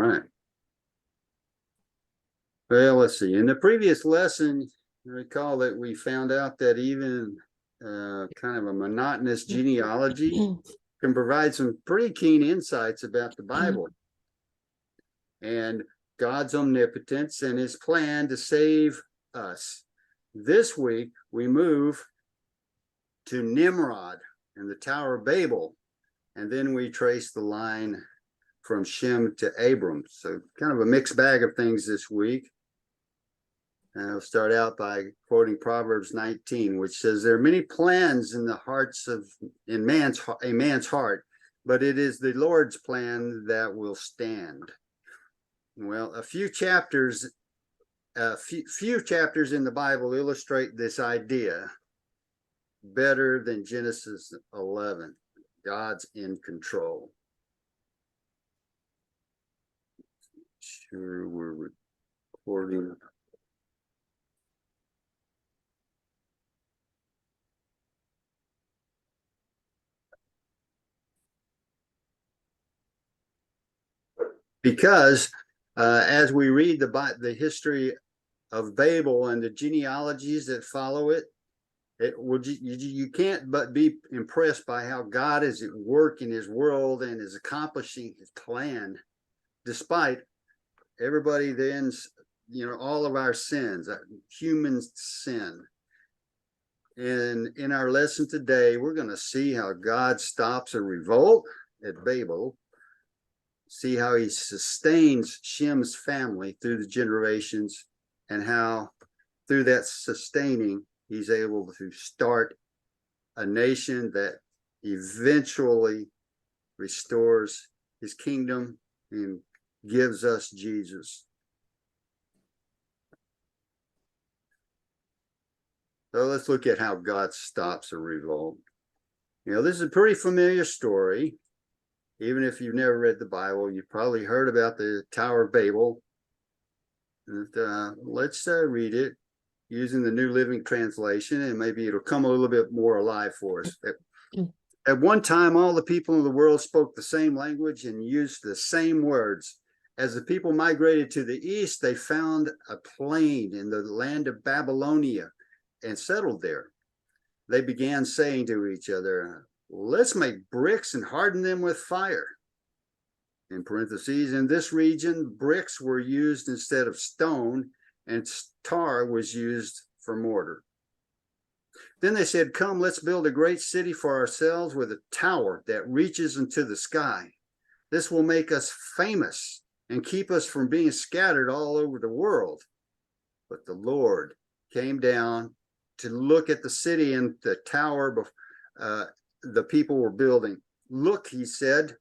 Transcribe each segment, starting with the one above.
right. Well, let's see. In the previous lesson, recall that we found out that even kind of a monotonous genealogy can provide some pretty keen insights about the Bible and God's omnipotence and his plan to save us. This week, we move to Nimrod and the Tower of Babel, and then we trace the line from Shem to Abram. So kind of a mixed bag of things this week. And I'll start out by quoting Proverbs 19, which says, there are many plans in the hearts of a man's heart, but it is the Lord's plan that will stand. Well, a few chapters in the Bible illustrate this idea better than Genesis 11. God's in control. Sure, we're recording. Because as we read the history of Babel and the genealogies that follow it, you can't but be impressed by how God is at work in his world and is accomplishing his plan, despite everybody all of our sins, human sin. And in our lesson today, we're going to see how God stops a revolt at Babel, see how he sustains Shem's family through the generations, and how through that sustaining, he's able to start a nation that eventually restores his kingdom and gives us Jesus. So let's look at how God stops a revolt. This is a pretty familiar story. Even if you've never read the Bible, you've probably heard about the Tower of Babel. And, let's read it using the New Living Translation, and maybe it'll come a little bit more alive for us. At one time, all the people in the world spoke the same language and used the same words. As the people migrated to the east, they found a plain in the land of Babylonia and settled there. They began saying to each other, let's make bricks and harden them with fire. In parentheses, in this region, bricks were used instead of stone, and tar was used for mortar. Then they said, come, let's build a great city for ourselves with a tower that reaches into the sky. This will make us famous and keep us from being scattered all over the world. But the Lord came down to look at the city and the tower the people were building. Look, he said,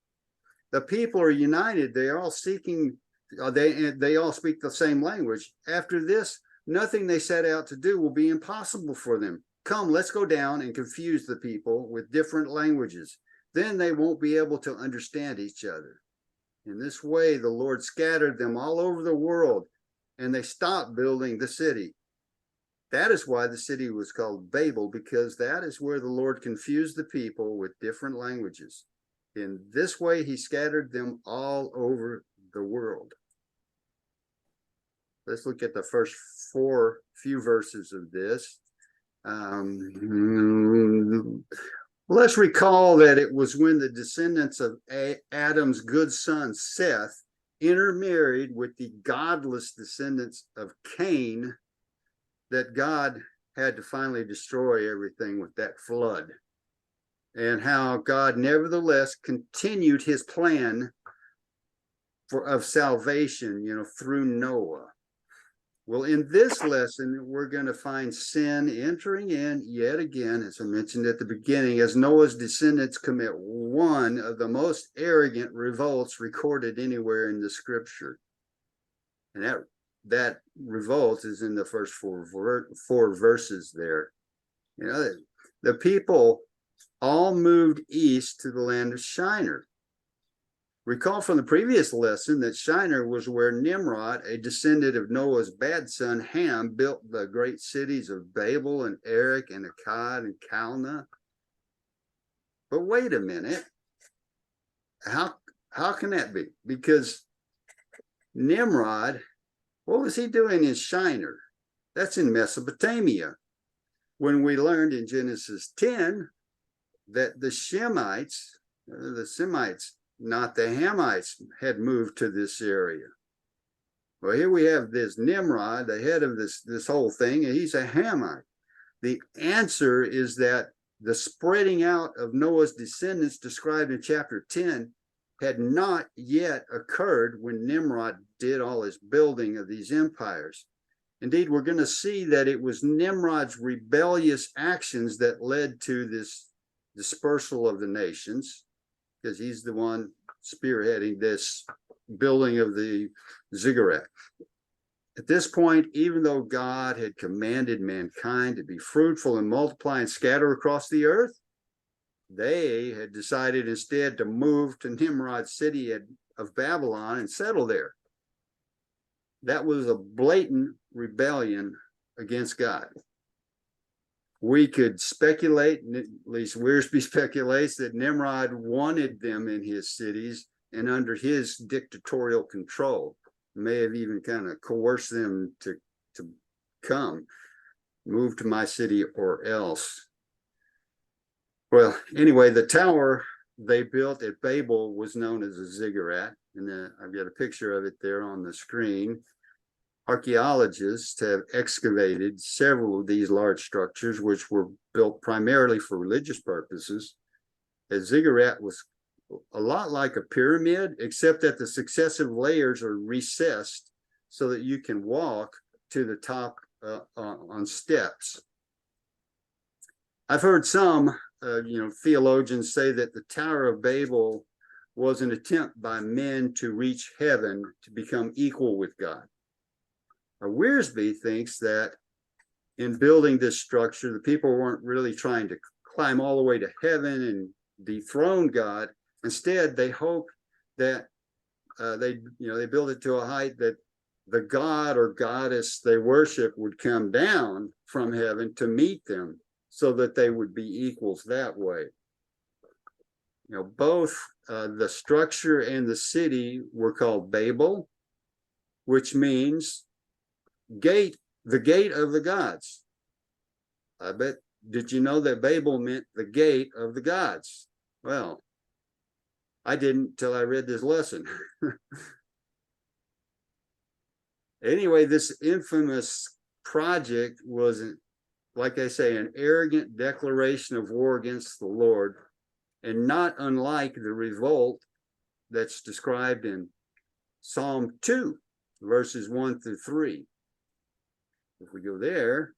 the people are united. They are all seeking, they all speak the same language. After this, nothing they set out to do will be impossible for them. Come, let's go down and confuse the people with different languages. Then they won't be able to understand each other. In this way, the Lord scattered them all over the world, and they stopped building the city. That is why the city was called Babel, because that is where the Lord confused the people with different languages. In this way, he scattered them all over the world. Let's look at the first few verses of this. Let's recall that it was when the descendants of Adam's good son Seth intermarried with the godless descendants of Cain that God had to finally destroy everything with that flood, and how God nevertheless continued his plan of salvation, through Noah. Well, in this lesson, we're going to find sin entering in yet again, as I mentioned at the beginning, as Noah's descendants commit one of the most arrogant revolts recorded anywhere in the scripture. And that revolt is in the first four verses there. The people all moved east to the land of Shinar. Recall from the previous lesson that Shinar was where Nimrod, a descendant of Noah's bad son Ham, built the great cities of Babel and Erech and Akkad and Calneh. But wait a minute. How can that be? Because Nimrod, what was he doing in Shinar? That's in Mesopotamia. When we learned in Genesis 10 that the Semites, not the Hamites, had moved to this area. Well, here we have this Nimrod, the head of this whole thing, and he's a Hamite. The answer is that the spreading out of Noah's descendants described in chapter 10 had not yet occurred when Nimrod did all his building of these empires. Indeed, we're going to see that it was Nimrod's rebellious actions that led to this dispersal of the nations, because he's the one spearheading this building of the ziggurat. At this point, even though God had commanded mankind to be fruitful and multiply and scatter across the earth, they had decided instead to move to Nimrod's city of Babylon and settle there. That was a blatant rebellion against God. We could speculate, at least Wiersbe speculates, that Nimrod wanted them in his cities and under his dictatorial control. May have even kind of coerced them to come, move to my city or else. Well, anyway, the tower they built at Babel was known as a ziggurat, and I've got a picture of it there on the screen. Archaeologists have excavated several of these large structures, which were built primarily for religious purposes. A ziggurat was a lot like a pyramid, except that the successive layers are recessed so that you can walk to the top on steps. I've heard some theologians say that the Tower of Babel was an attempt by men to reach heaven, to become equal with God. Wiersbe thinks that in building this structure, the people weren't really trying to climb all the way to heaven and dethrone God. Instead, they hoped that they built it to a height that the god or goddess they worship would come down from heaven to meet them, so that they would be equals that way. Both the structure and the city were called Babel, which means gate, the gate of the gods. I bet, did you know that Babel meant the gate of the gods? Well, I didn't till I read this lesson. Anyway, this infamous project was, like I say, an arrogant declaration of war against the Lord, and not unlike the revolt that's described in Psalm 2, verses 1 through 3. If we go there,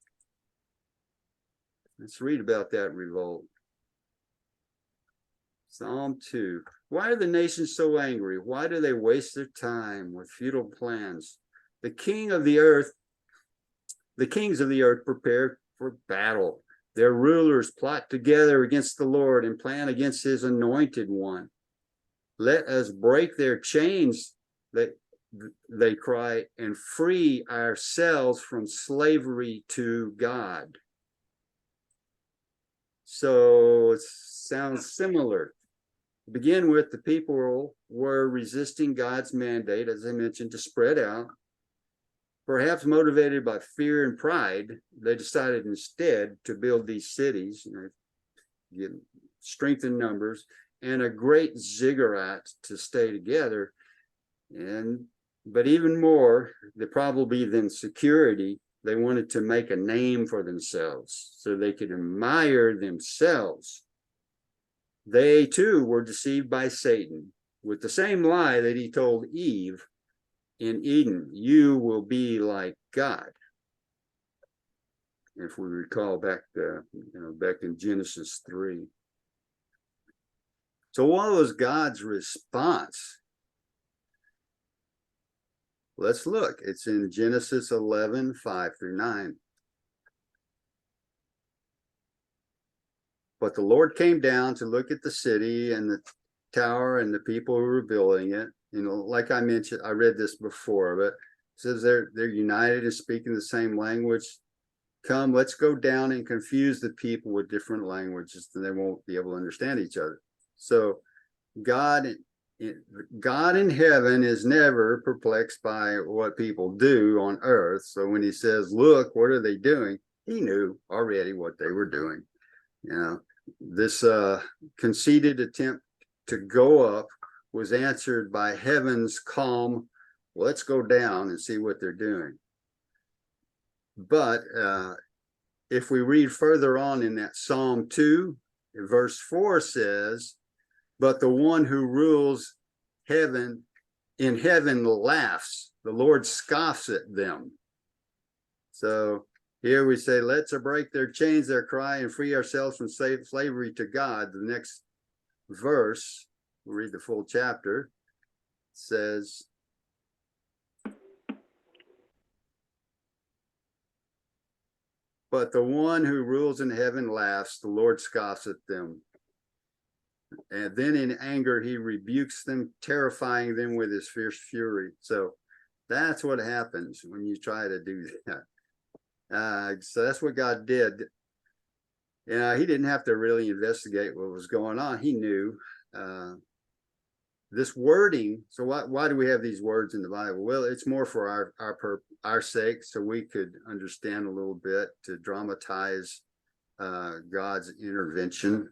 let's read about that revolt. Psalm 2. Why are the nations so angry? Why do they waste their time with futile plans? The kings of the earth prepare for battle. Their rulers plot together against the Lord and plan against his anointed one. Let us break their chains, they cry, and free ourselves from slavery to God. So it sounds similar. To begin with, the people were resisting God's mandate, as I mentioned, to spread out. Perhaps motivated by fear and pride, they decided instead to build these cities, get strength in numbers, and a great ziggurat to stay together. But even more, probably than security, they wanted to make a name for themselves so they could admire themselves. They too were deceived by Satan with the same lie that he told Eve in Eden: you will be like God. If we recall back in Genesis 3. So what was God's response? Let's look. It's in Genesis 11, 5 through 9. But the Lord came down to look at the city and the tower and the people who were building it. Like I mentioned, I read this before, but it says they're united and speaking the same language. Come, let's go down and confuse the people with different languages, then they won't be able to understand each other. So God God in heaven is never perplexed by what people do on earth. So when he says, look, what are they doing? He knew already what they were doing. You know, this conceited attempt to go up was answered by heaven's calm, let's go down and see what they're doing. But if we read further on in that Psalm 2, verse 4 says, but the one who rules heaven in heaven laughs. The Lord scoffs at them. So here we say, let's break their chains, their cry, and free ourselves from slavery to God. The next verse, we'll read the full chapter, says, but the one who rules in heaven laughs, the Lord scoffs at them. And then in anger, he rebukes them, terrifying them with his fierce fury. So that's what happens when you try to do that. So that's what God did. He didn't have to really investigate what was going on. He knew this wording. So why do we have these words in the Bible? Well, it's more for our sake, so we could understand a little bit, to dramatize God's intervention.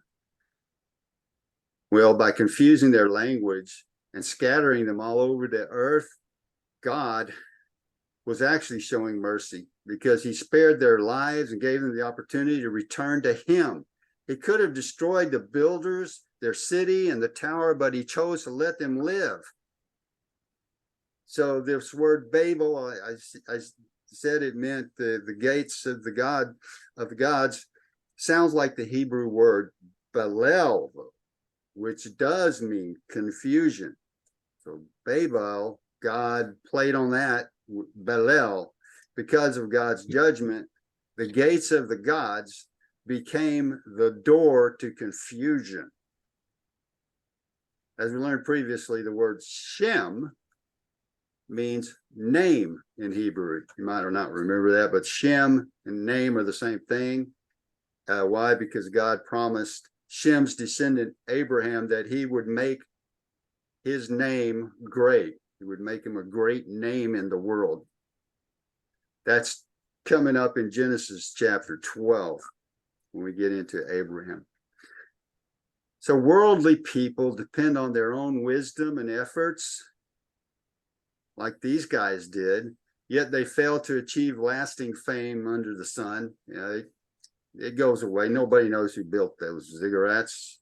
Well, by confusing their language and scattering them all over the earth, God was actually showing mercy, because he spared their lives and gave them the opportunity to return to him. He could have destroyed the builders, their city, and the tower, but he chose to let them live. So this word Babel, I said it meant the gates of the gods, sounds like the Hebrew word Belel, which does mean confusion. So Babel, God played on that, Belel, because of God's judgment. The gates of the gods became the door to confusion. As we learned previously, the word Shem means name in Hebrew. You might or not remember that, but Shem and name are the same thing. Why? Because God promised Shem's descendant Abraham that he would make his name great. He would make him a great name in the world. That's coming up in Genesis chapter 12 when we get into Abraham. So worldly people depend on their own wisdom and efforts, like these guys did, yet they fail to achieve lasting fame under the sun. It goes away. Nobody knows who built those ziggurats.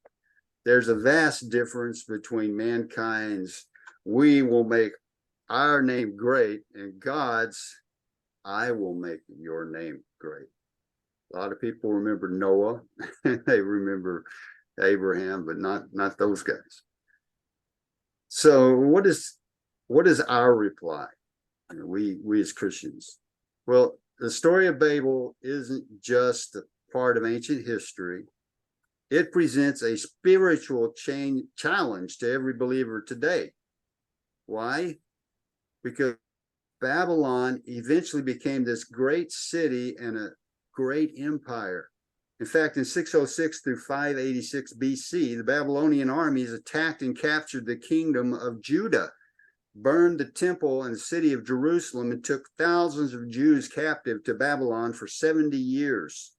There's a vast difference between mankind's, we will make our name great, and God's, I will make your name great. A lot of people remember Noah. They remember Abraham, but not those guys. So what is our reply? We as Christians. Well, the story of Babel isn't just a part of ancient history. It presents a spiritual challenge to every believer today. Why? Because Babylon eventually became this great city and a great empire. In fact, in 606 through 586 BC, the Babylonian armies attacked and captured the kingdom of Judah, burned the temple and the city of Jerusalem, and took thousands of Jews captive to Babylon for 70 years.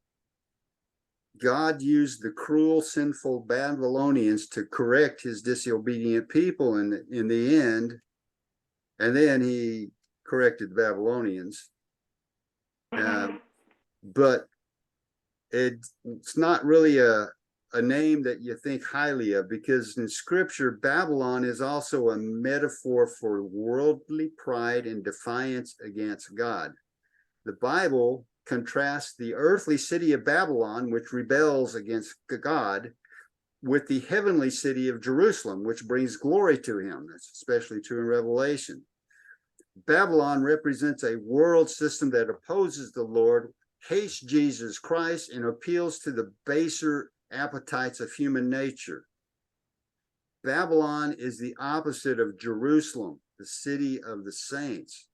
God used the cruel, sinful Babylonians to correct his disobedient people in the end, and then he corrected the Babylonians. But it's not really a name that you think highly of, because in Scripture, Babylon is also a metaphor for worldly pride and defiance against God. The Bible contrasts the earthly city of Babylon, which rebels against God, with the heavenly city of Jerusalem, which brings glory to him. That's especially true in Revelation. Babylon represents a world system that opposes the Lord, hates Jesus Christ, and appeals to the baser appetites of human nature. Babylon is the opposite of Jerusalem, the city of the saints.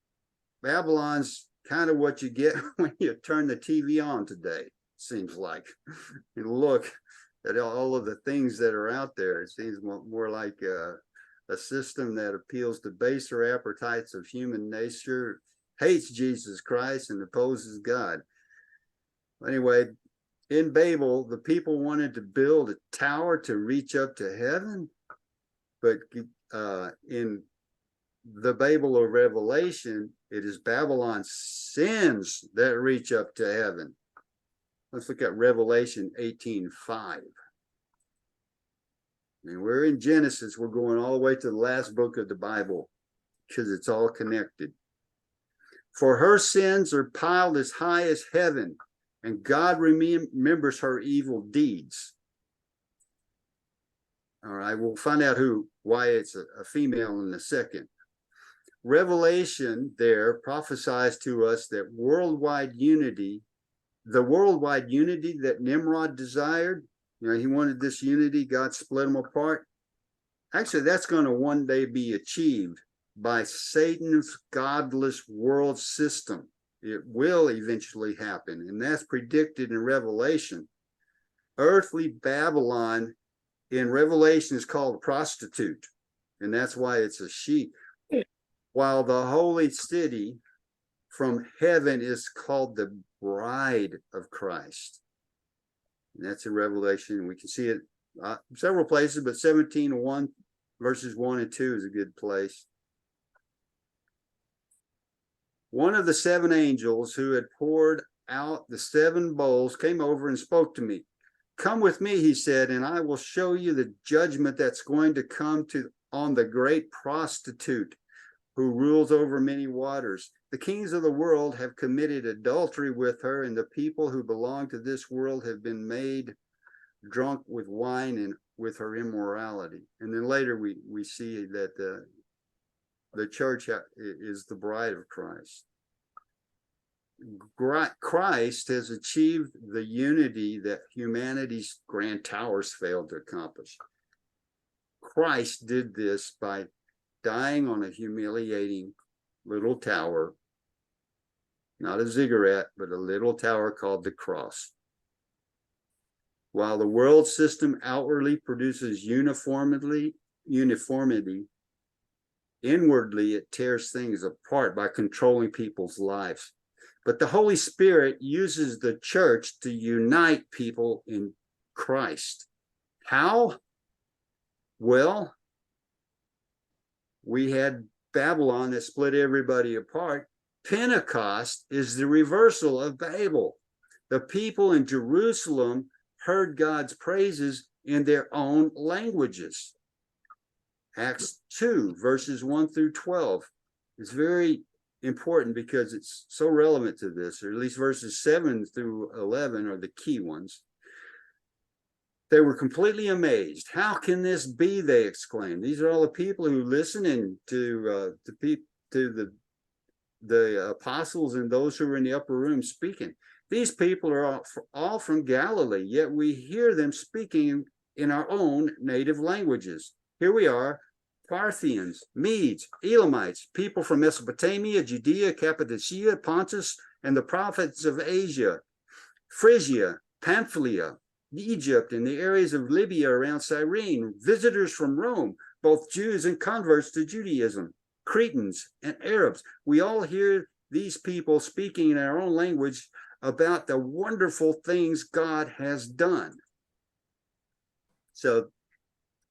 Babylon's kind of what you get when you turn the TV on today, seems like. And look at all of the things that are out there. It seems more like a system that appeals to baser appetites of human nature, hates Jesus Christ, and opposes God. Anyway, in Babel, the people wanted to build a tower to reach up to heaven, but in the Babel of Revelation, it is Babylon's sins that reach up to heaven. Let's look at Revelation 18:5. And we're in Genesis. We're going all the way to the last book of the Bible because it's all connected. For her sins are piled as high as heaven, and God remembers her evil deeds. All right, we'll find out why it's a female in a second. Revelation there prophesies to us that worldwide unity, the worldwide unity that Nimrod desired, he wanted this unity, God split them apart. Actually, that's going to one day be achieved by Satan's godless world system. It will eventually happen, and that's predicted in Revelation. Earthly Babylon in Revelation is called a prostitute, and that's why it's a she. While the holy city from heaven is called the bride of Christ. And that's in Revelation. We can see it several places, but 17:1 verses 1 and 2 is a good place. One of the seven angels who had poured out the seven bowls came over and spoke to me. Come with me, he said, and I will show you the judgment that's going to come on the great prostitute who rules over many waters. The kings of the world have committed adultery with her, and the people who belong to this world have been made drunk with wine and with her immorality. And then later we see that the church is the bride of Christ. Christ has achieved the unity that humanity's grand towers failed to accomplish. Christ did this by dying on a humiliating little tower, not a ziggurat, but a little tower called the cross. While the world system outwardly produces uniformity, inwardly it tears things apart by controlling people's lives. But the Holy Spirit uses the church to unite people in Christ. How? Well, we had Babylon that split everybody apart. Pentecost is the reversal of Babel. The people in Jerusalem heard God's praises in their own languages. Acts 2, verses 1 through 12 is very important because it's so relevant to this, or at least verses 7 through 11 are the key ones. They were completely amazed. How can this be? They exclaimed. These are all the people who listening to the apostles and those who were in the upper room speaking. These people are all from Galilee, yet we hear them speaking in our own native languages. Here we are, Parthians, Medes, Elamites, people from Mesopotamia, Judea, Cappadocia, Pontus, and the province of Asia, Phrygia, Pamphylia, Egypt, and the areas of Libya around Cyrene, visitors from Rome, both Jews and converts to Judaism, Cretans and Arabs. We all hear these people speaking in our own language about the wonderful things God has done. So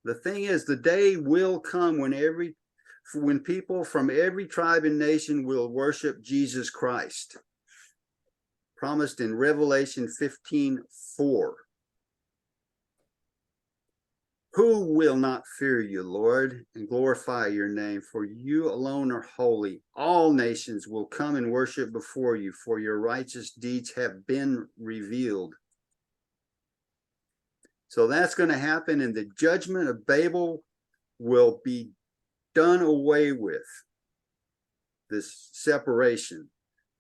the thing is, the day will come when people from every tribe and nation will worship Jesus Christ, promised in Revelation 15:4. Who will not fear you, Lord, and glorify your name? For you alone are holy. All nations will come and worship before you, for your righteous deeds have been revealed. So that's going to happen, and the judgment of Babel will be done away with. This separation.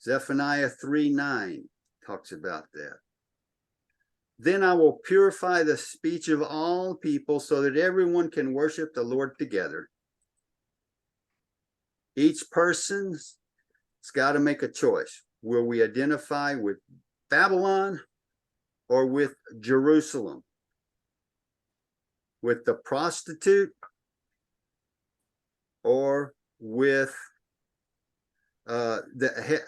Zephaniah 3:9 talks about that. Then I will purify the speech of all people so that everyone can worship the Lord together. Each person's got to make a choice. Will we identify with Babylon or with Jerusalem? With the prostitute or with the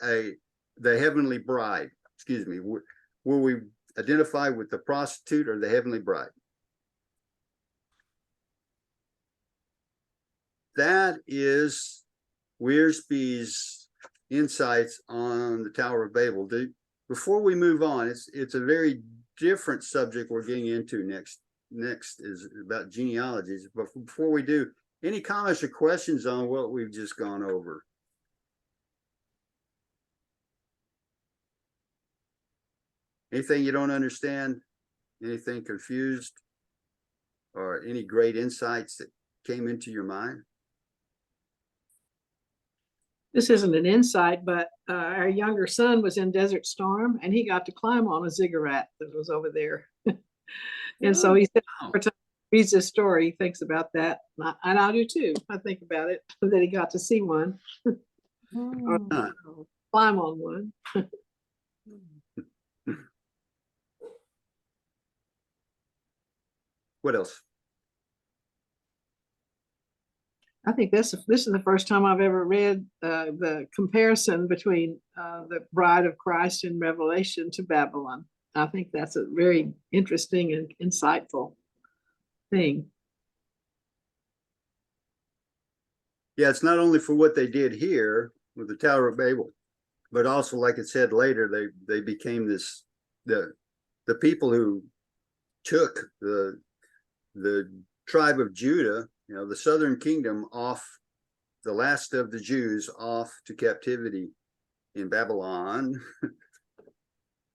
heavenly bride? Excuse me. Will we identify with the prostitute or the heavenly bride? That is Wiersbe's insights on the Tower of Babel. Before we move on, it's a very different subject we're getting into next. Next is about genealogies. But before we do, any comments or questions on what we've just gone over? Anything you don't understand? Anything confused? Or any great insights that came into your mind? This isn't an insight, but our younger son was in Desert Storm, and he got to climb on a ziggurat that was over there. And so he said, every time he reads this story, he thinks about that. And I do too. I think about it, that he got to see one, or climb on one. What else? I think this is the first time I've ever read the comparison between the bride of Christ in Revelation to Babylon. I think that's a very interesting and insightful thing. Yeah, it's not only for what they did here with the Tower of Babel, but also, like it said later, they became the people who took the tribe of Judah, the southern kingdom, off, the last of the Jews off to captivity in Babylon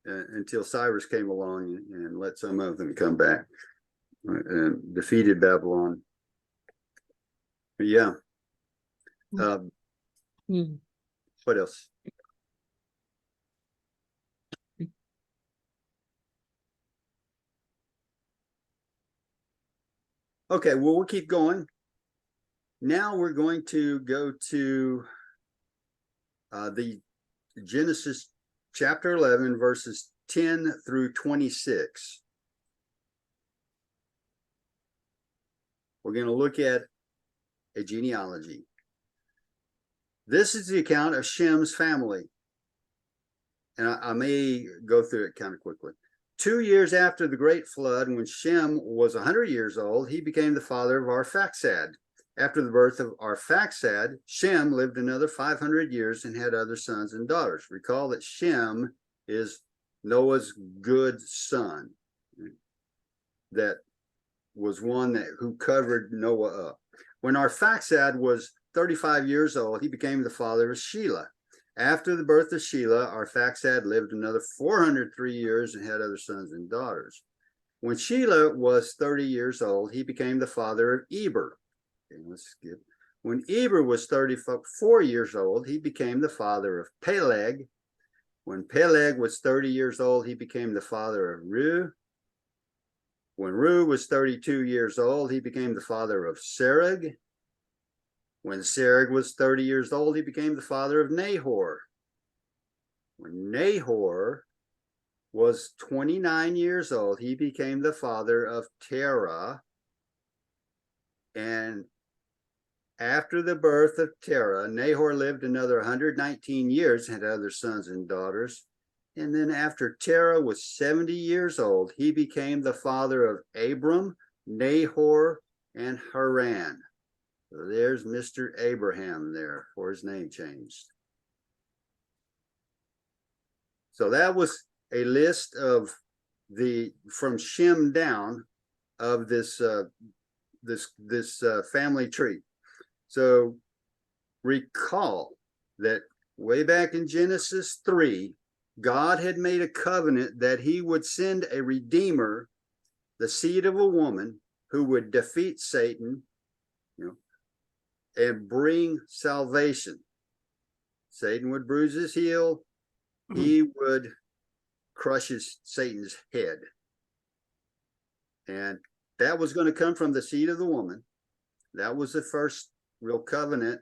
until Cyrus came along and let some of them come back and defeated Babylon. But yeah. What else? Okay, well, we'll keep going. Now we're going to go to the Genesis chapter 11, verses 10 through 26. We're going to look at a genealogy. This is the account of Shem's family. And I may go through it kind of quickly. 2 years after the great flood, when Shem was 100 years old, he became the father of Arphaxad. After the birth of Arphaxad, Shem lived another 500 years and had other sons and daughters. Recall that Shem is Noah's good son. That was one who covered Noah up. When Arphaxad was 35 years old, he became the father of Shelah. After the birth of Shelah, Arphaxad lived another 403 years and had other sons and daughters. When Shelah was 30 years old, he became the father of Eber. Okay, let's skip. When Eber was 34 years old, he became the father of Peleg. When Peleg was 30 years old, he became the father of Reu. When Reu was 32 years old, he became the father of Serug. When Serug was 30 years old, he became the father of Nahor. When Nahor was 29 years old, he became the father of Terah. And after the birth of Terah, Nahor lived another 119 years and had other sons and daughters. And then after Terah was 70 years old, he became the father of Abram, Nahor, and Haran. So there's Mr. Abraham there for his name changed. So that was a list of from Shem down of this family tree. So recall that way back in Genesis 3, God had made a covenant that he would send a redeemer, the seed of a woman, who would defeat Satan, and bring salvation. Satan would bruise his heel. He would crush Satan's head. And that was going to come from the seed of the woman. That was the first real covenant.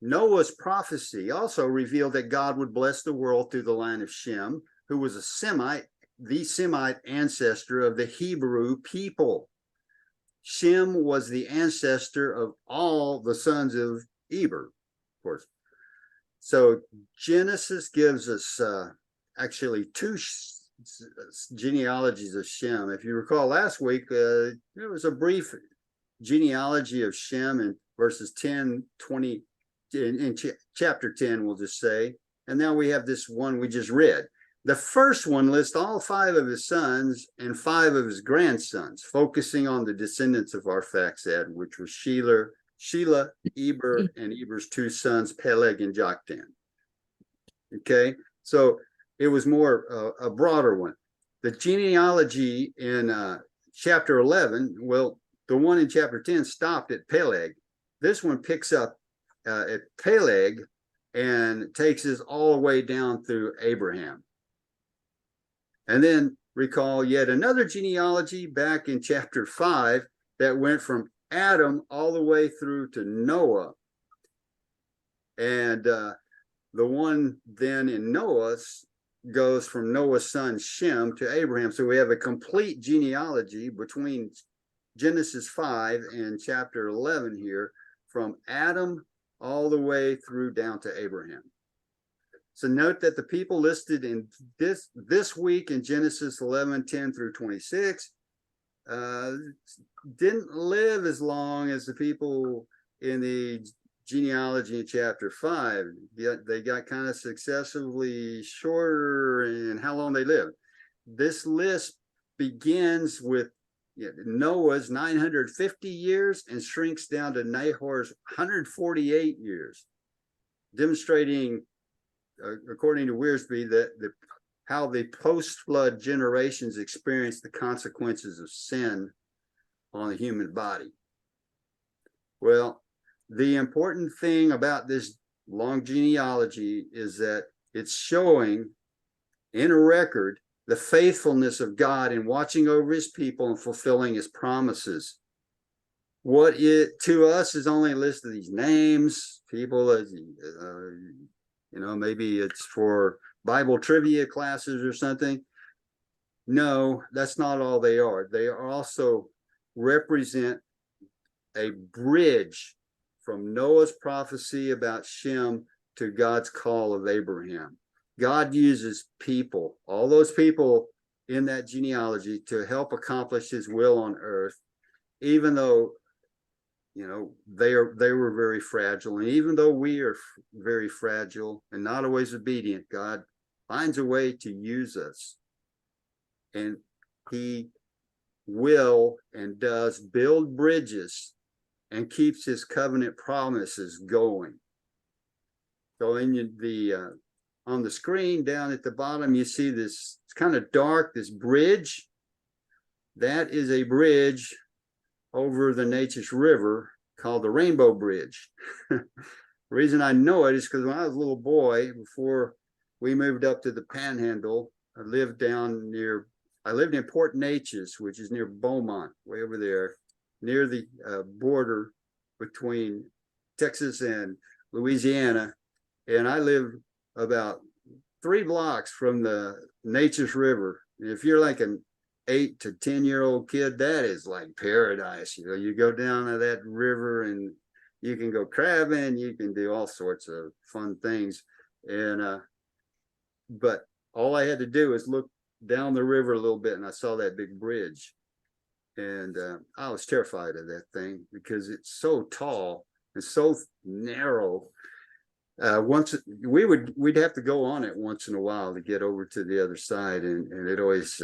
Noah's prophecy also revealed that God would bless the world through the line of Shem, who was the Semite ancestor of the Hebrew people. Shem was the ancestor of all the sons of Eber, of course. So Genesis gives us actually two genealogies of Shem. If you recall last week, there was a brief genealogy of Shem in verses 10, 20, in chapter 10, we'll just say. And now we have this one we just read. The first one lists all 5 of his sons and 5 of his grandsons, focusing on the descendants of Arphaxad, which was Shelah, Eber, and Eber's 2 sons, Peleg and Joktan. Okay, so it was more a broader one. The genealogy in chapter 11, well, the one in chapter 10 stopped at Peleg. This one picks up at Peleg and takes us all the way down through Abraham. And then recall yet another genealogy back in chapter 5 that went from Adam all the way through to Noah. And the one then in Noah's goes from Noah's son Shem to Abraham. So we have a complete genealogy between Genesis 5 and chapter 11 here, from Adam all the way through down to Abraham. So note that the people listed in this week in Genesis 11, 10 through 26 didn't live as long as the people in the genealogy in chapter 5. Yet they got kind of successively shorter in how long they lived. This list begins with Noah's 950 years and shrinks down to Nahor's 148 years, demonstrating, according to Wiersbe, that how the post-flood generations experienced the consequences of sin on the human body. Well, the important thing about this long genealogy is that it's showing in a record the faithfulness of God in watching over his people and fulfilling his promises. What it to us is only a list of these names, people, maybe it's for Bible trivia classes or something. No, that's not all they are. They also represent a bridge from Noah's prophecy about Shem to God's call of Abraham. God uses people, all those people in that genealogy, to help accomplish his will on earth, even though, they were very fragile. And even though we are very fragile and not always obedient, God finds a way to use us. And he will and does build bridges and keeps his covenant promises going. So in the on the screen down at the bottom, you see this, it's kind of dark, this bridge. That is a bridge over the Neches River called the Rainbow Bridge. The reason I know it is because when I was a little boy, before we moved up to the Panhandle, I lived in Port Neches, which is near Beaumont, way over there, near the border between Texas and Louisiana. And I lived about 3 blocks from the Neches River. And if you're like an 8 to 10-year-old kid, that is like paradise. You go down to that river and you can go crabbing, you can do all sorts of fun things. And but all I had to do is look down the river a little bit and I saw that big bridge. And I was terrified of that thing because it's so tall and so narrow. We'd have to go on it once in a while to get over to the other side, and it always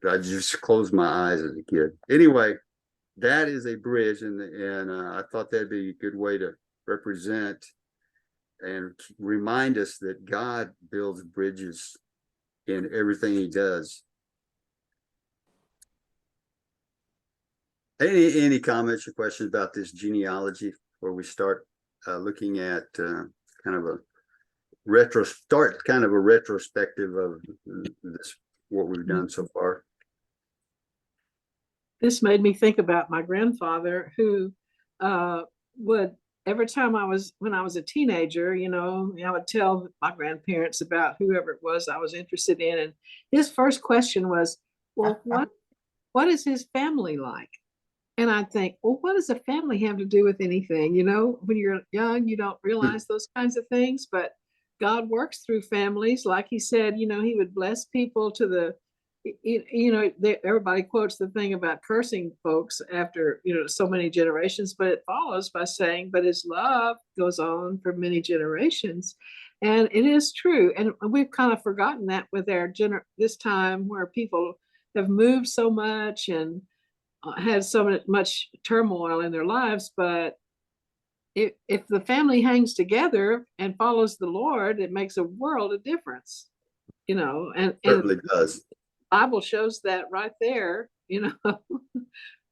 I just closed my eyes as a kid. Anyway, that is a bridge, and I thought that'd be a good way to represent and remind us that God builds bridges in everything he does. Any comments or questions about this genealogy before we start looking at kind of a retrospective of this, what we've done so far? This made me think about my grandfather, who would, every time when I was a teenager, I would tell my grandparents about whoever it was I was interested in. And his first question was, well, what is his family like? And I think, well, what does a family have to do with anything? You know, when you're young, you don't realize those kinds of things, but God works through families. Like he said, you know, he would bless people to the, everybody quotes the thing about cursing folks after, you know, so many generations, but it follows by saying, but his love goes on for many generations. And it is true. And we've kind of forgotten that with our this time where people have moved so much and had so much turmoil in their lives, but if the family hangs together and follows the Lord, it makes a world of difference, you know, and Certainly does. the Bible shows that right there, you know,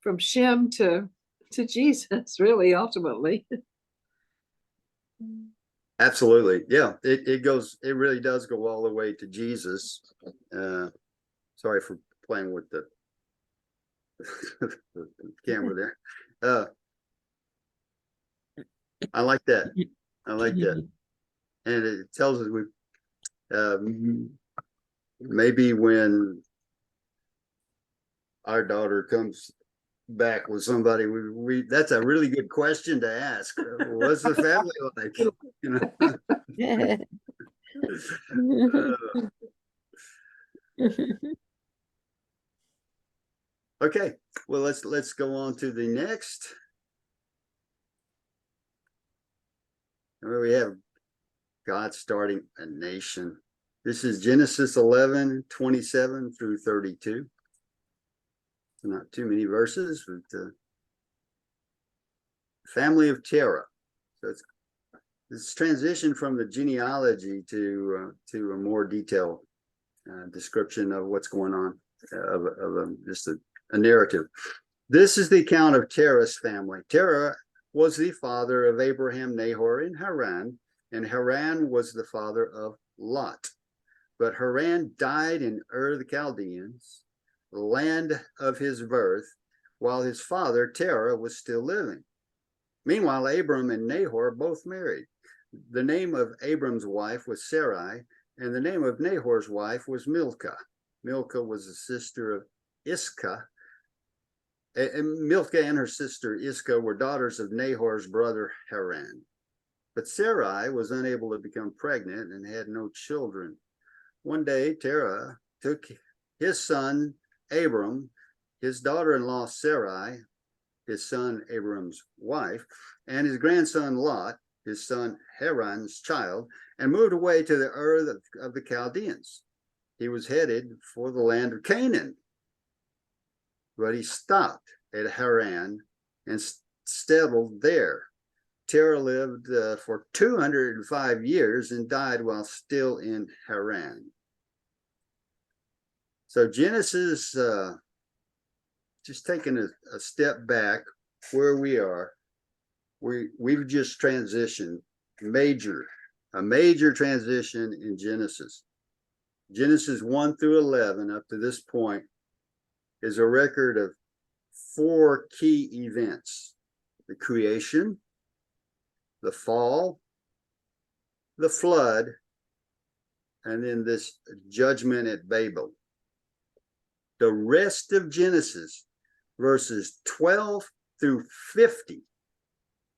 from Shem to Jesus, really, ultimately. Absolutely. Yeah, it really does go all the way to Jesus. Sorry for playing with the camera there. I like that. I like that. And it tells us maybe when our daughter comes back with somebody, we that's a really good question to ask. What's the family like? You know? Okay, well, let's go on to the next. Where we have God starting a nation. This is Genesis 11:27 through 32. Not too many verses, but family of Terah. So it's transition from the genealogy to a more detailed description of what's going on, of just a narrative. This is the account of Terah's family. Terah was the father of Abraham, Nahor, and Haran was the father of Lot. But Haran died in Ur the Chaldeans, the land of his birth, while his father Terah was still living. Meanwhile, Abram and Nahor both married. The name of Abram's wife was Sarai, and the name of Nahor's wife was Milcah. Milcah was the sister of Iscah. And Milcah and her sister Iscah were daughters of Nahor's brother Haran. But Sarai was unable to become pregnant and had no children. One day, Terah took his son Abram, his daughter-in-law Sarai, his son Abram's wife, and his grandson Lot, his son Haran's child, and moved away to the Ur of the Chaldeans. He was headed for the land of Canaan, but he stopped at Haran and settled there. Terah lived for 205 years and died while still in Haran. So Genesis, just taking a step back where we are, we've just transitioned a major transition in Genesis. Genesis 1 through 11 up to this point is a record of 4 key events: the creation, the fall, the flood, and then this judgment at Babel. The rest of Genesis, verses 12 through 50,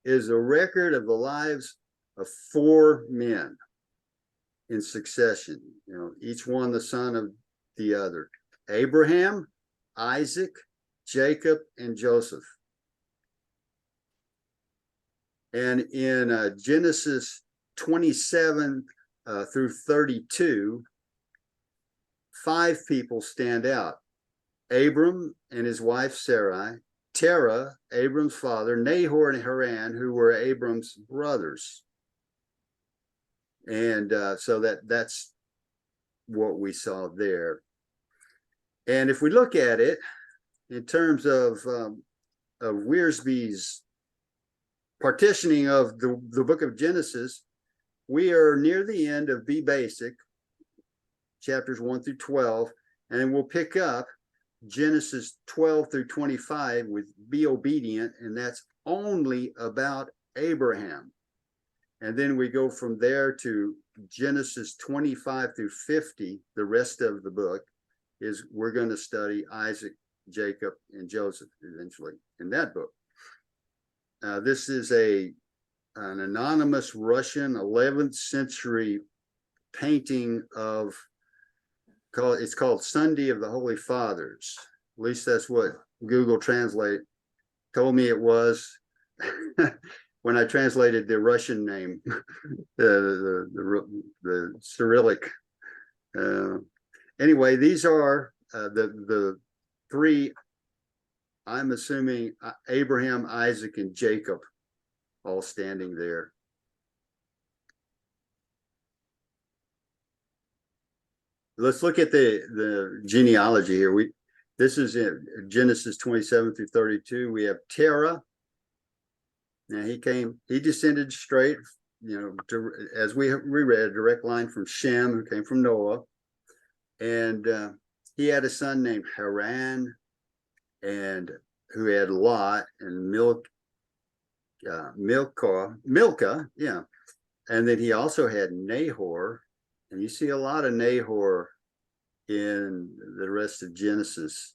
is a record of the lives of 4 men in succession, you know, each one the son of the other: Abraham, Isaac, Jacob, and Joseph. And in Genesis 27 through 32, 5 people stand out: Abram and his wife Sarai, Terah, Abram's father, Nahor and Haran, who were Abram's brothers. And so that's what we saw there. And if we look at it in terms of Wiersbe's partitioning of the book of Genesis, we are near the end of Be Basic, chapters 1 through 12, and then we'll pick up Genesis 12 through 25 with Be Obedient, and that's only about Abraham. And then we go from there to Genesis 25 through 50. The rest of the book is we're going to study Isaac, Jacob, and Joseph eventually in that book. This is an anonymous Russian 11th century painting of, it's called Sunday of the Holy Fathers. At least that's what Google Translate told me it was when I translated the Russian name, the Cyrillic. Anyway, these are the three, I'm assuming Abraham, Isaac, and Jacob, all standing there. Let's look at the genealogy here. This is in Genesis 27 through 32. We have Terah. Now he descended straight, as we read, a direct line from Shem, who came from Noah. And he had a son named Haran, and who had Lot and Milcah, yeah. And then he also had Nahor, and you see a lot of Nahor in the rest of Genesis.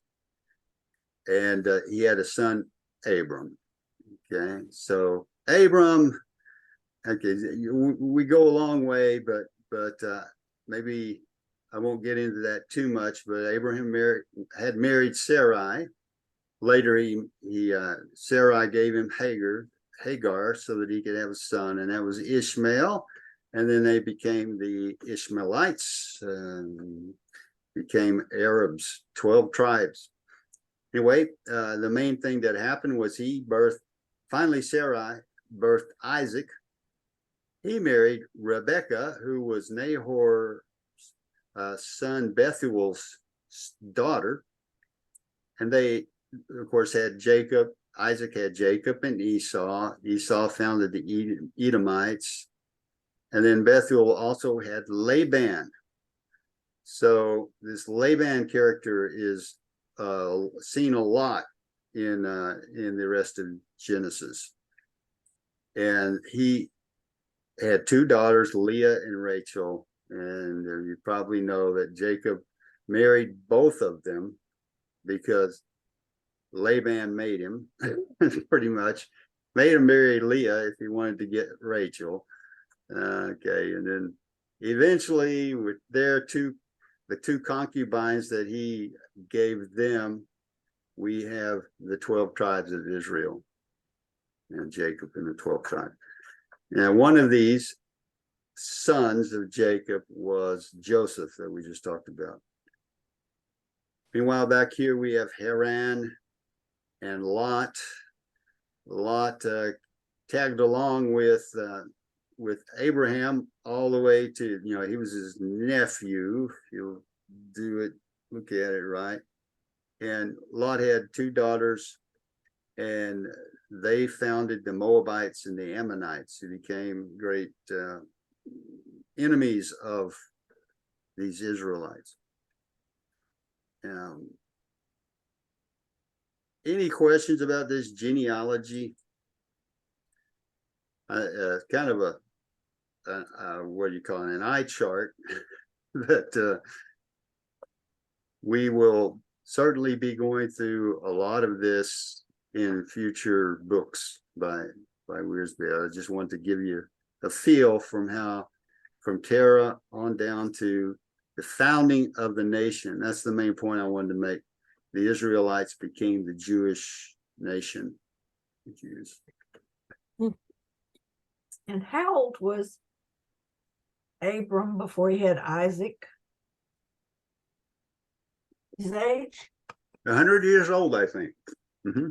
And he had a son, Abram. Okay, so Abram, okay, we go a long way, but maybe I won't get into that too much. But Abraham had married Sarai. Later, Sarai gave him Hagar, so that he could have a son, and that was Ishmael. And then they became the Ishmaelites, became Arabs, 12 tribes. Anyway, the main thing that happened was finally Sarai birthed Isaac. He married Rebekah, who was Nahor's son Bethuel's daughter. And they, of course, had Jacob. Isaac had Jacob and Esau. Esau founded the Edomites. And then Bethuel also had Laban. So this Laban character is seen a lot in the rest of Genesis. And he had two daughters, Leah and Rachel. And you probably know that Jacob married both of them because Laban made him, pretty much made him marry Leah if he wanted to get Rachel. Okay, and then eventually with the two concubines that he gave them, we have the 12 tribes of Israel and Jacob and the 12 tribes. Now, one of these sons of Jacob was Joseph that we just talked about. Meanwhile, back here we have Haran and Lot. Lot tagged along with Abraham all the way to, he was his nephew. If you'll look at it right. And Lot had two daughters, and they founded the Moabites and the Ammonites, who became great enemies of these Israelites. Any questions about this genealogy? Kind of what do you call it, an eye chart that we will certainly be going through a lot of this in future books by Wiersbe. I just want to give you a feel from Terah on down to the founding of the nation. That's the main point I wanted to make. The Israelites became the Jewish nation. The Jews. And how old was Abram before he had Isaac? His age? 100 years old, I think. Mm-hmm.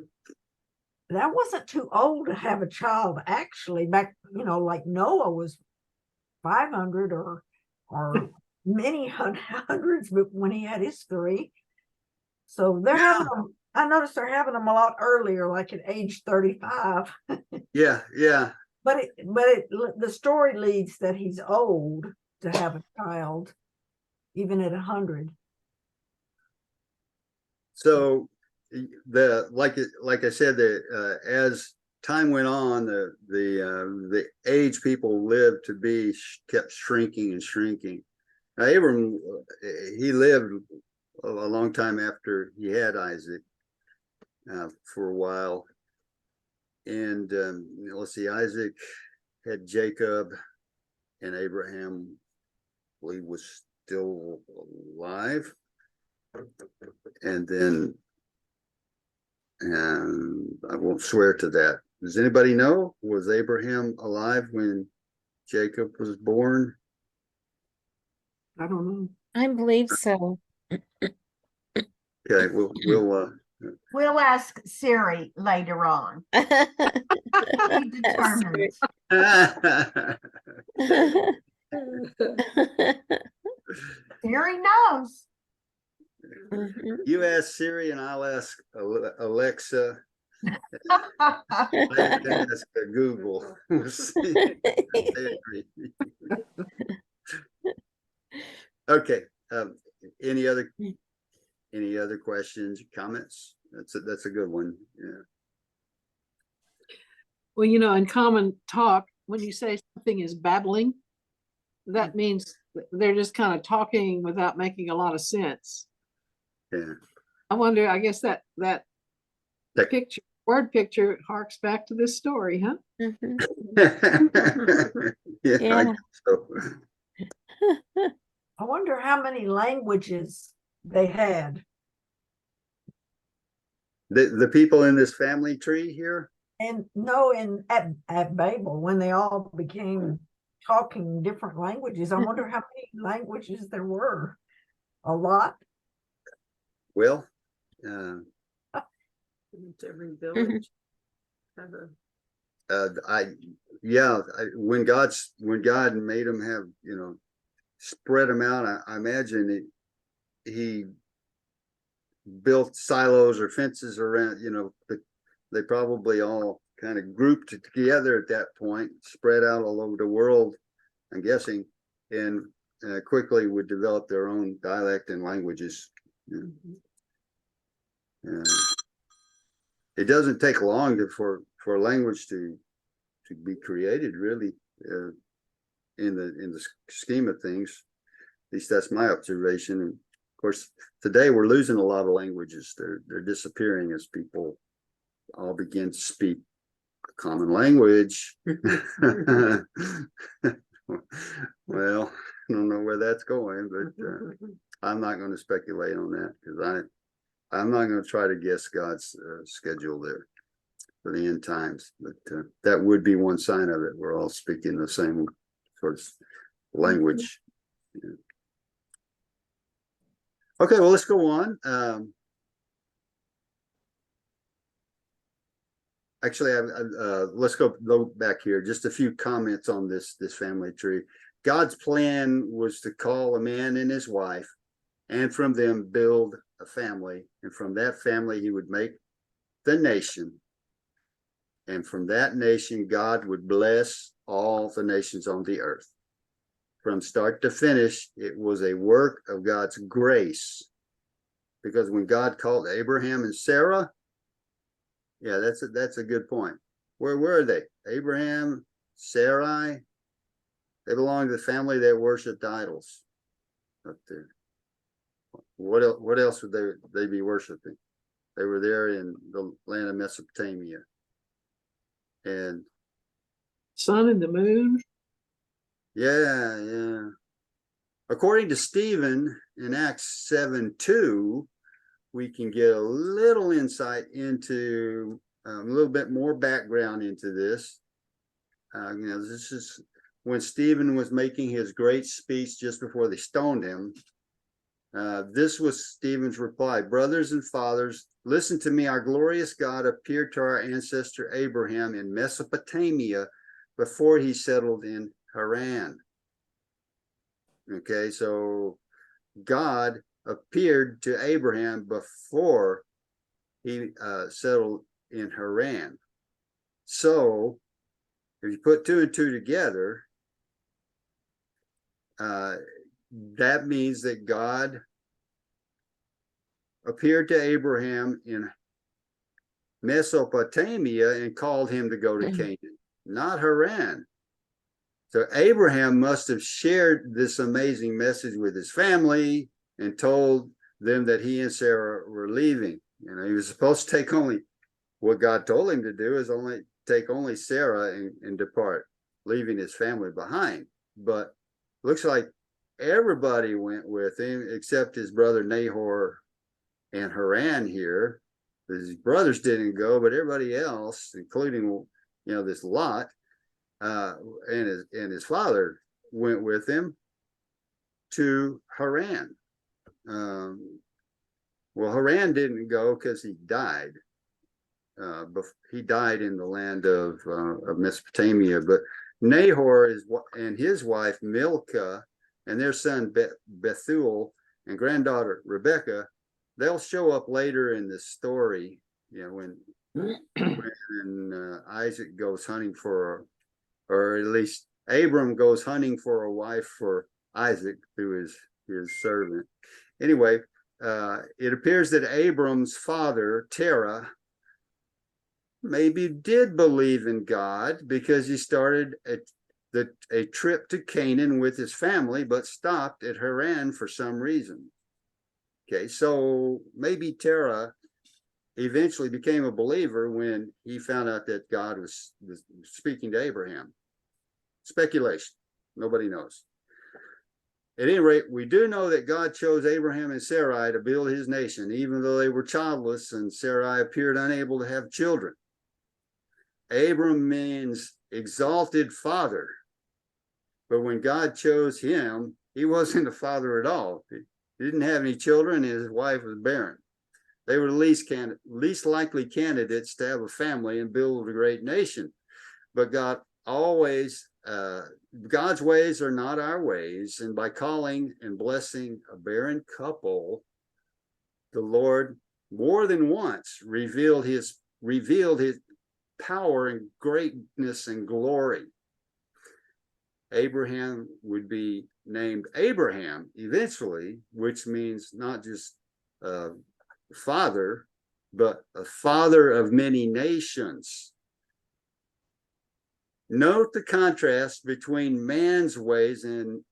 That wasn't too old to have a child, actually. Back, like Noah was 500 or many hundreds, but when he had his three. So they're having them. I noticed they're having them a lot earlier, like at age 35. Yeah. But the story leads that he's old to have a child, even at 100. So like I said, as time went on, the age people lived to be kept shrinking and shrinking. Now, Abram, he lived a long time after he had Isaac. for a while. And let's see, Isaac had Jacob, and Abraham, I believe, was still alive. And then, and I won't swear to that. Does anybody know? Was Abraham alive when Jacob was born? I don't know. I believe so. Okay, We'll ask Siri later on. He determines. Siri knows. Mhm. You ask Siri and I'll ask Alexa. I can ask Google. We'll see. They agree. Okay. Any other questions, comments? That's a good one. Yeah. Well, you know, in common talk, when you say something is babbling, that means they're just kind of talking without making a lot of sense. Yeah. I wonder, I guess that That- picture, word picture harks back to this story, huh? Mhm. Yeah, I Yeah. guess so. I wonder how many languages they had. The people in this family tree here. And no, at Babel, when they all became talking different languages, I wonder how many languages there were. A lot. Well, Every village have a. when God made them have, spread them out, I imagine he built silos or fences around, but they probably all kind of grouped together at that point, spread out all over the world, I'm guessing, and quickly would develop their own dialect and languages. It doesn't take long for a language to be created, really, in the scheme of things. At least that's my observation. And of course, today we're losing a lot of languages. They're disappearing as people all begin to speak a common language. Well, I don't know where that's going, but I'm not going to speculate on that because I'm not going to try to guess God's schedule there for the end times. But that would be one sign of it. We're all speaking the same sort of language. Yeah. Okay, well, let's go on. Actually, let's go back here. Just a few comments on this family tree. God's plan was to call a man and his wife, and from them build a family. And from that family, he would make the nation. And from that nation, God would bless all the nations on the earth. From start to finish, it was a work of God's grace. Because when God called Abraham and Sarah, yeah, that's a good point. Where were they? Abraham, Sarai, they belonged to the family that worshipped idols. Up there. What else would they be worshiping? They were there in the land of Mesopotamia. And Sun and the moon. yeah. According to Stephen in Acts 7:2, we can get a little insight into a little bit more background into this. This is when Stephen was making his great speech just before they stoned him. This was Stephen's reply: brothers and fathers, listen to me. Our glorious God appeared to our ancestor Abraham in Mesopotamia before he settled in Haran. Okay, so God appeared to Abraham before he settled in Haran. So if you put two and two together, that means that God appeared to Abraham in Mesopotamia and called him to go to Canaan, not Haran. So Abraham must have shared this amazing message with his family and told them that he and Sarah were leaving. You know, he was supposed to take only what God told him to do is take only Sarah and depart, leaving his family behind. But looks like everybody went with him except his brother Nahor and Haran here. His brothers didn't go, but everybody else, including this Lot, and his father went with him to Haran. Well, Haran didn't go because he died. He died in the land of Mesopotamia. But Nahor and his wife Milcah and their son Bethuel and granddaughter Rebecca, they'll show up later in the story. When Isaac goes hunting or at least Abram goes hunting for a wife for Isaac through his servant. Anyway, it appears that Abram's father, Terah, maybe did believe in God because he started a trip to Canaan with his family, but stopped at Haran for some reason. Okay, so maybe Terah eventually became a believer when he found out that God was speaking to Abraham. Speculation. Nobody knows. At any rate, we do know that God chose Abraham and Sarai to build his nation, even though they were childless and Sarai appeared unable to have children. Abram means exalted father. But when God chose him, he wasn't a father at all. He didn't have any children, and his wife was barren. They were the least likely candidates to have a family and build a great nation. But God's ways are not our ways, and by calling and blessing a barren couple, the Lord more than once revealed his power and greatness and glory. Abraham would be named Abraham eventually, which means not just father, but a father of many nations. Note the contrast between man's ways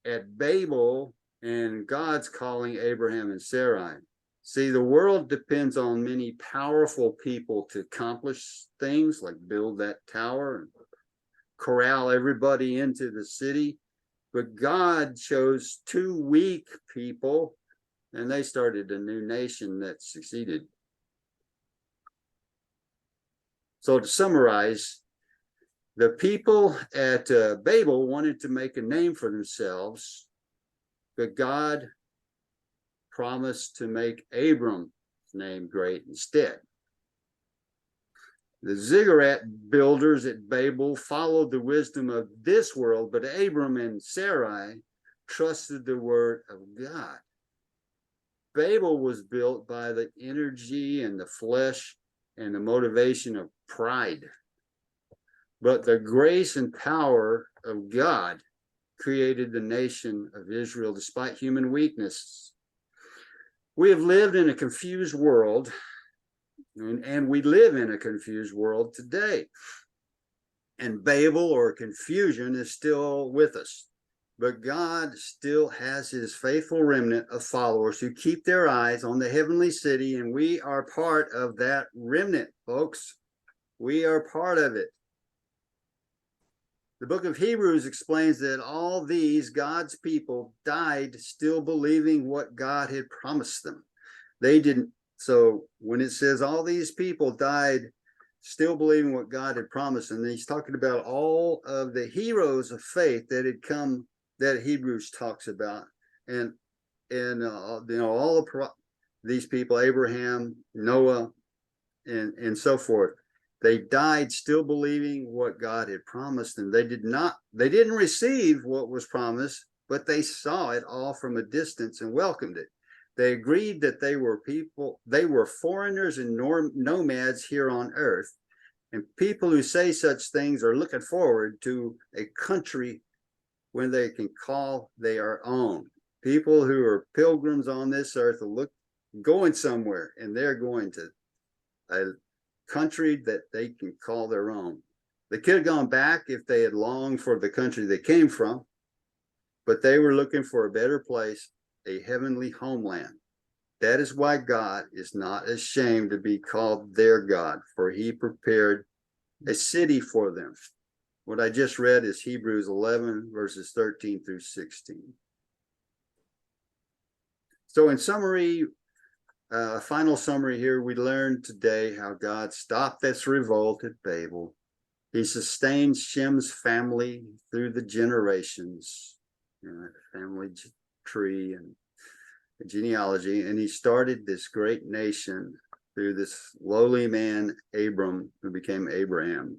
at Babel and God's calling Abraham and Sarai. See, the world depends on many powerful people to accomplish things like build that tower and corral everybody into the city. But God chose 2 weak people, and they started a new nation that succeeded. So to summarize, the people at Babel wanted to make a name for themselves, but God promised to make Abram's name great instead. The ziggurat builders at Babel followed the wisdom of this world, but Abram and Sarai trusted the word of God. Babel was built by the energy and the flesh and the motivation of pride. But the grace and power of God created the nation of Israel despite human weaknesses. We have lived in a confused world, and we live in a confused world today. And Babel or confusion is still with us. But God still has his faithful remnant of followers who keep their eyes on the heavenly city, and we are part of that remnant, folks. We are part of it. The book of Hebrews explains that all these God's people died still believing what God had promised them. They didn't. So when it says all these people died still believing what God had promised, and he's talking about all of the heroes of faith that had come, that Hebrews talks about, and all these people, Abraham, Noah, and so forth. They died still believing what God had promised, and they didn't receive what was promised, but they saw it all from a distance and welcomed it. They agreed that they were foreigners and nomads here on earth, and people who say such things are looking forward to a country when they can call their own. People who are pilgrims on this earth are going somewhere, and they're going to a country that they can call their own. They could have gone back if they had longed for the country they came from, but they were looking for a better place, a heavenly homeland. That is why God is not ashamed to be called their God, for he prepared a city for them. What I just read is Hebrews 11, verses 13 through 16. So in summary, a final summary here, we learned today how God stopped this revolt at Babel. He sustained Shem's family through the generations, family tree and genealogy, and he started this great nation through this lowly man, Abram, who became Abraham.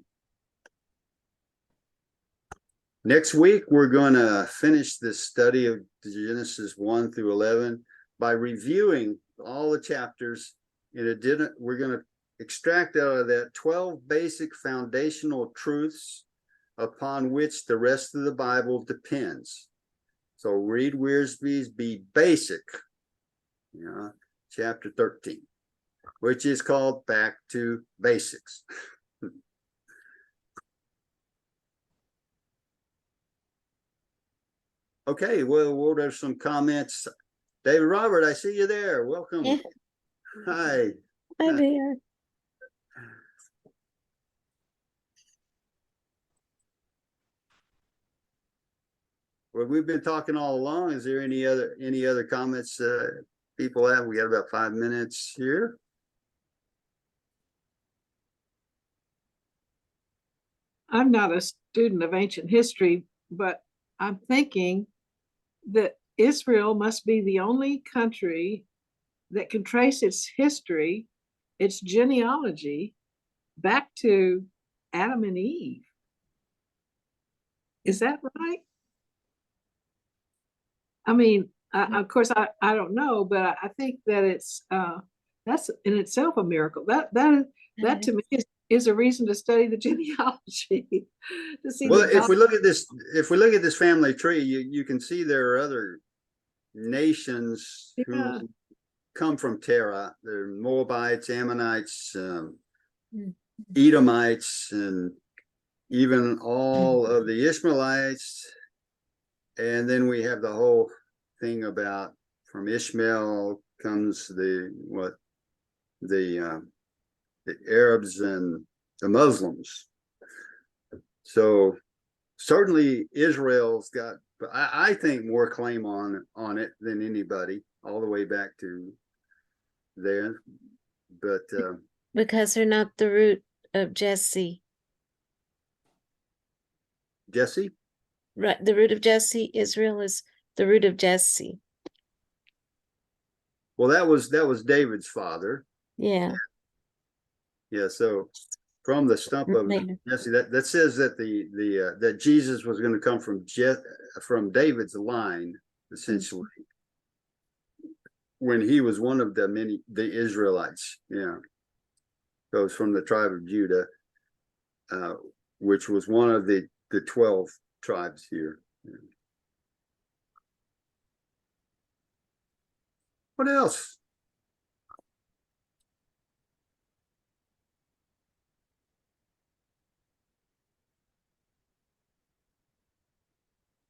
Next week, we're going to finish this study of Genesis 1 through 11 by reviewing all the chapters. We're going to extract out of that 12 basic foundational truths upon which the rest of the Bible depends. So read Wiersbe's Be Basic, chapter 13, which is called Back to Basics. Okay, well, there's some comments. David Robert, I see you there. Welcome. Yeah. Hi. Hi there. Well, we've been talking all along. Is there any other comments people have? We got about 5 minutes here. I'm not a student of ancient history, but I'm thinking that Israel must be the only country that can trace its history, its genealogy, back to Adam and Eve. Is that right? I mean, of course, I don't know, but I think that that's in itself a miracle. That to me is a reason to study the genealogy to see. Well, if we look at this family tree, you can see there are other nations who come from Terah. There are Moabites, Ammonites, Edomites, and even all of the Ishmaelites. And then we have the whole thing about from Ishmael comes the Arabs and the Muslims. So certainly Israel's got, I think, more claim on it than anybody, all the way back to there. But Because they're not the root of Jesse. Jesse? Right, the root of Jesse. Israel is the root of Jesse. Well, that was David's father. Yeah. Yeah, so from the stump of Jesse, that says that that Jesus was going to come from David's line, essentially, when he was one of the Israelites. Yeah, goes from the tribe of Judah, which was one of the 12 tribes here. Yeah. What else?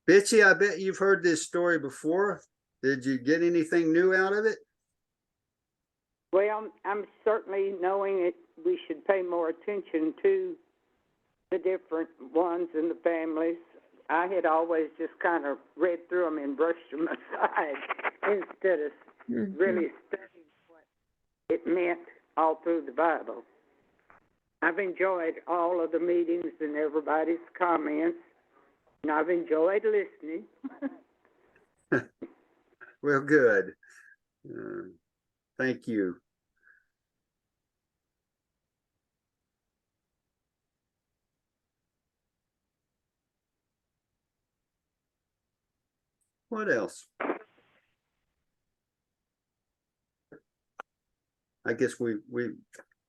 Bitsy, I bet you've heard this story before. Did you get anything new out of it? Well, I'm certainly knowing it. We should pay more attention to the different ones in the families. I had always just kind of read through them and brushed them aside instead of really studying what it meant all through the Bible. I've enjoyed all of the meetings and everybody's comments, and I've enjoyed listening. Well, good. Thank you. What else? I guess we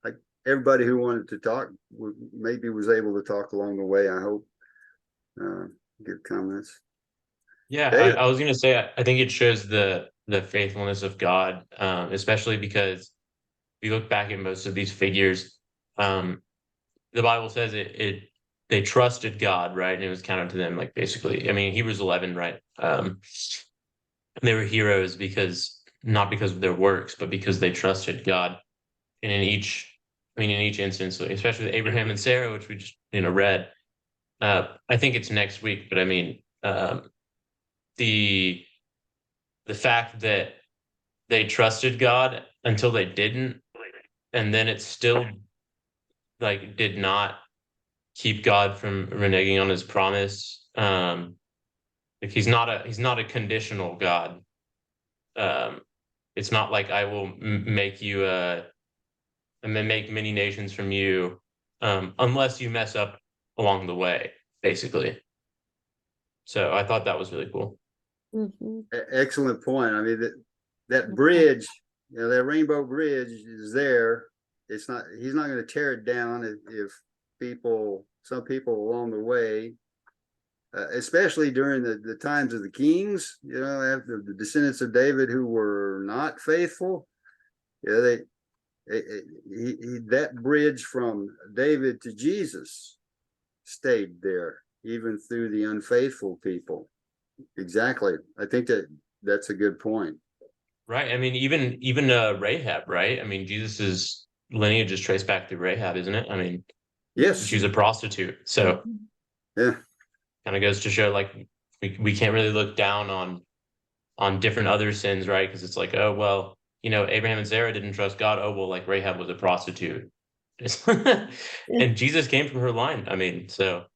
like everybody who wanted to talk maybe was able to talk along the way. I hope. Give comments. Yeah, I was going to say, I think it shows the faithfulness of God, especially because if you look back at most of these figures, the Bible says they trusted God, right? And it was counted to them, like, basically, I mean, Hebrews 11, right? They were heroes because not because of their works, but because they trusted God. And in each instance, especially with Abraham and Sarah, which we just read, I think it's next week, but I mean, the fact that they trusted God until they didn't, and then it still like did not keep God from reneging on his promise. Like he's not a conditional God. It's not like I will make you and then make many nations from you, unless you mess up along the way, basically. So I thought that was really cool. Mhm. Excellent point. I mean, that bridge, that rainbow bridge is there. It's not, he's not going to tear it down if some people along the way, especially during the times of the kings, after the descendants of David who were not faithful, that bridge from David to Jesus stayed there, even through the unfaithful people. Exactly. I think that's a good point. Right. I mean, even Rahab, right? I mean, Jesus's lineage is traced back through Rahab, isn't it? I mean, Yes. she was a prostitute. So Yeah. kind of goes to show like we can't really look down on different other sins, right? Because it's like, oh well, Abraham and Sarah didn't trust God. Oh well, like Rahab was a prostitute. And Jesus came from her line. I mean, so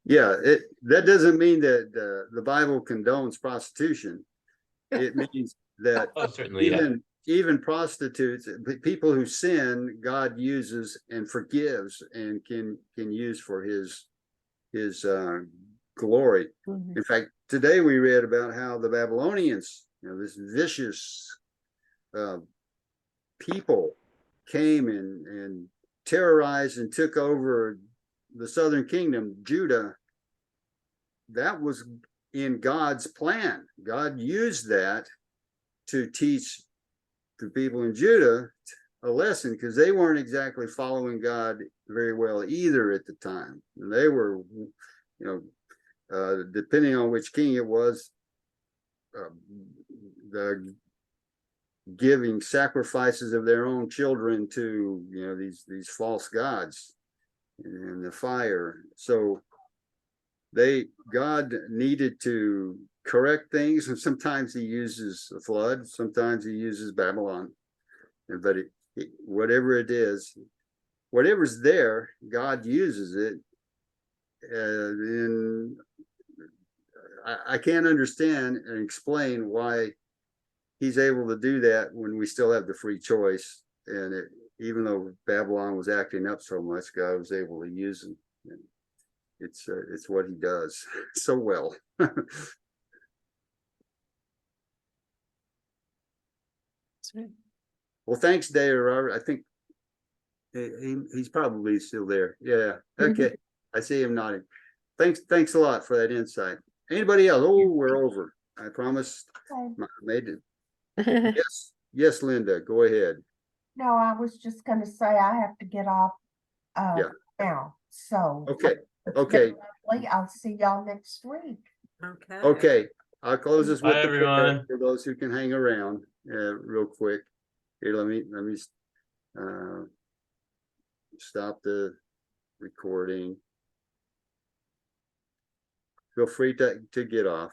Yeah, that doesn't mean that the Bible condones prostitution. It means that oh certainly, yeah. even prostitutes, people who sin, God uses and forgives and can use for his glory. Mhm. In fact, today we read about how the Babylonians, this vicious people, came and terrorized and took over the southern kingdom, Judah. That was in God's plan. God used that to teach the people in Judah a lesson, because they weren't exactly following God very well either at the time. And they were, depending on which king it was, the giving sacrifices of their own children to these false gods and the fire. So God needed to correct things, and sometimes he uses a flood, sometimes he uses Babylon, but whatever it is, whatever's there, God uses it. And I can't understand and explain why he's able to do that when we still have the free choice. And even though Babylon was acting up so much, God was able to use them. And it's what he does so well. That's right. Well, thanks, Dave. Robert. I think he's probably still there. Yeah. Okay. I see him nodding. Thanks a lot for that insight. Anybody else? Oh, we're over. I promised. Okay. Made it. Yes, Linda, go ahead. No, I was just gonna say I have to get off Yeah. now, so. Okay. it's Okay. been lovely. I'll see y'all next week. Okay. Okay. I'll close this with Bye, the prayer everyone. for those who can hang around real quick. Here, let me stop the recording. Feel free to get off.